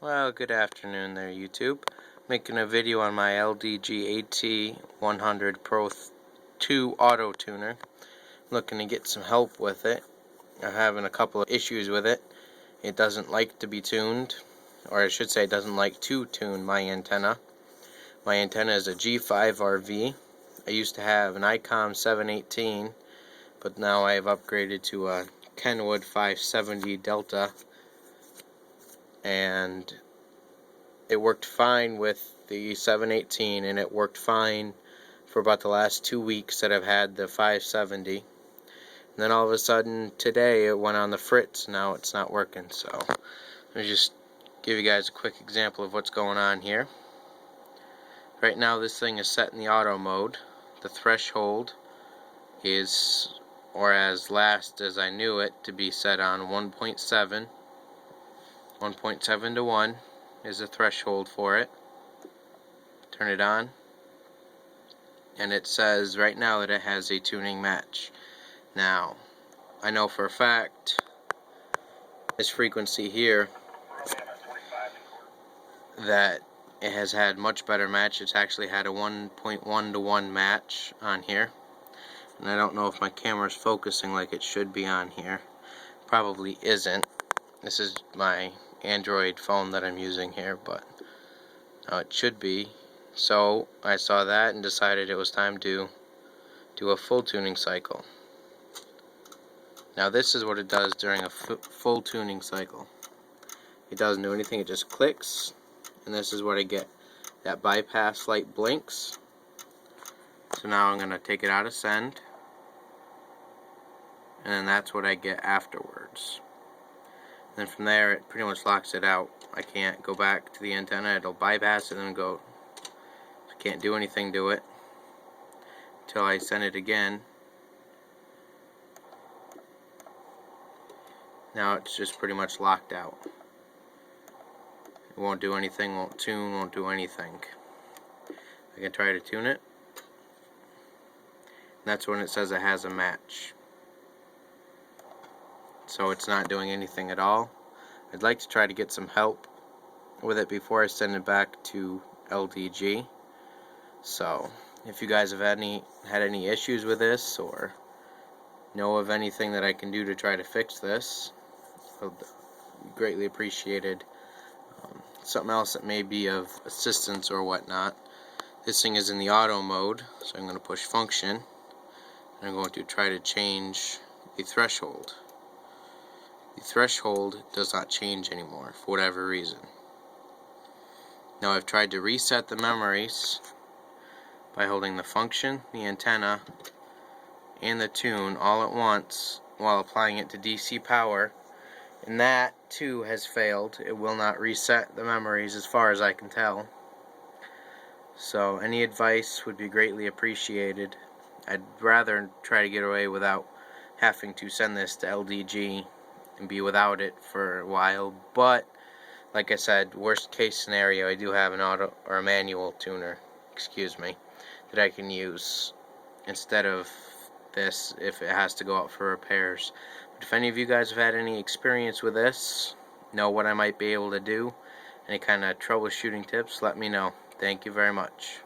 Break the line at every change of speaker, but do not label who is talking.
Well, good afternoon there, YouTube. Making a video on my LDG AT-100pro 2 auto tuner. Looking to get some help with it. I'm having a couple of issues with it. It doesn't like to be tuned, or I should say it doesn't like to tune my antenna. My antenna is a G5RV. I used to have an ICOM 718, but now I have upgraded to a Kenwood 570 Delta, and it worked fine with the 718, and it worked fine for about the last 2 weeks that I've had the 570. And then all of a sudden today it went on the fritz. Now it's not working. So let me just give you guys a quick example of what's going on here. Right now this thing is set in the auto mode. The threshold is, or as last as I knew it, to be set on 1.7. 1.7 to 1 is the threshold for it. Turn it on, and it says right now that it has a tuning match. Now, I know for a fact this frequency here that it has had much better match. It's actually had a 1.1 to 1 match on here, and I don't know if my camera's focusing like it should be on here. Probably isn't. This is my Android phone that I'm using here, but it should be. So I saw that and decided it was time to do a full tuning cycle. Now this is what it does during a full tuning cycle. It doesn't do anything, it just clicks, and this is what I get. That bypass light blinks. So now I'm going to take it out of send, and then that's what I get afterwards. Then from there it pretty much locks it out. I can't go back to the antenna, it'll bypass it and then go. I can't do anything to it until I send it again. Now it's just pretty much locked out. It won't do anything, won't tune, won't do anything. I can try to tune it. That's when it says it has a match. So it's not doing anything at all. I'd like to try to get some help with it before I send it back to LDG. So if you guys have had any issues with this, or know of anything that I can do to try to fix this, I would greatly appreciated. Something else that may be of assistance or whatnot. This thing is in the auto mode, so I'm going to push function, and I'm going to try to change the threshold. The threshold does not change anymore for whatever reason. Now I've tried to reset the memories by holding the function, the antenna, and the tune all at once while applying it to DC power, and that too has failed. It will not reset the memories as far as I can tell. So any advice would be greatly appreciated. I'd rather try to get away without having to send this to LDG and be without it for a while, but like I said, worst case scenario, I do have an auto or a manual tuner, that I can use instead of this if it has to go out for repairs. But if any of you guys have had any experience with this, know what I might be able to do, any kind of troubleshooting tips, let me know. Thank you very much.